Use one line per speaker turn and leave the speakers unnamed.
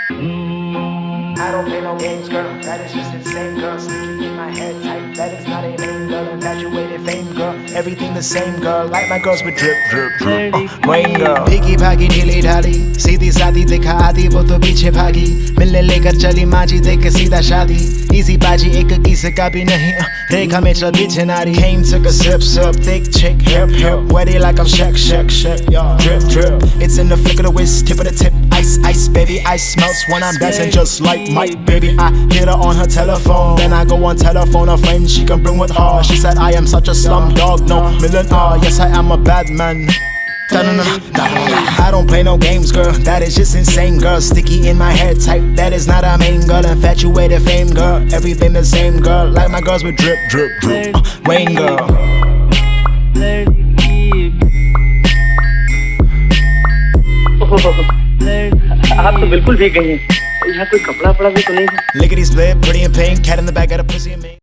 I don't play no games, girl. That is just insane, girl. Sticky in my head, tight. That is not a main girl. Infatuated fame, girl. Everything the same, girl. Like my girls with drip, drip, drip. Rain girl. Piggy भागी ढीली ढाली, सीधी सादी दिखा आती, वो तो पीछे भागी. मिलने लेकर चली माजी, देख के सीधा शादी. Easy बाजी एक किसी का भी नहीं. रेखा में चल पीछे नारी. Came took a sip, sip. Thick chick, hip, hip. Wetty like I'm Shaq, Shaq, Shaq. Yeah. Drip, drip. It's in the flick of the wrist, tip of the tip. Ice, ice, baby. Ice melts when I'm dancing, just like Mike, baby. I hit her on her telephone, then I go on telephone a friend she can bring with her. She said I am such a slum dog, no millionaire. Yes, I am a bad man. I don't play no games, girl. That is just insane, girl. Sticky in my head type. That is not a main girl. Infatuated fame, girl. Everything the same, girl. Like my girls with drip, drip, drip. Rain girl.
आप तो बिल्कुल भीग गई हैं। यहाँ कोई कपड़ा भी तो नहीं है।
Lickety split, pretty in pink, cat in the back, got a pussy in me.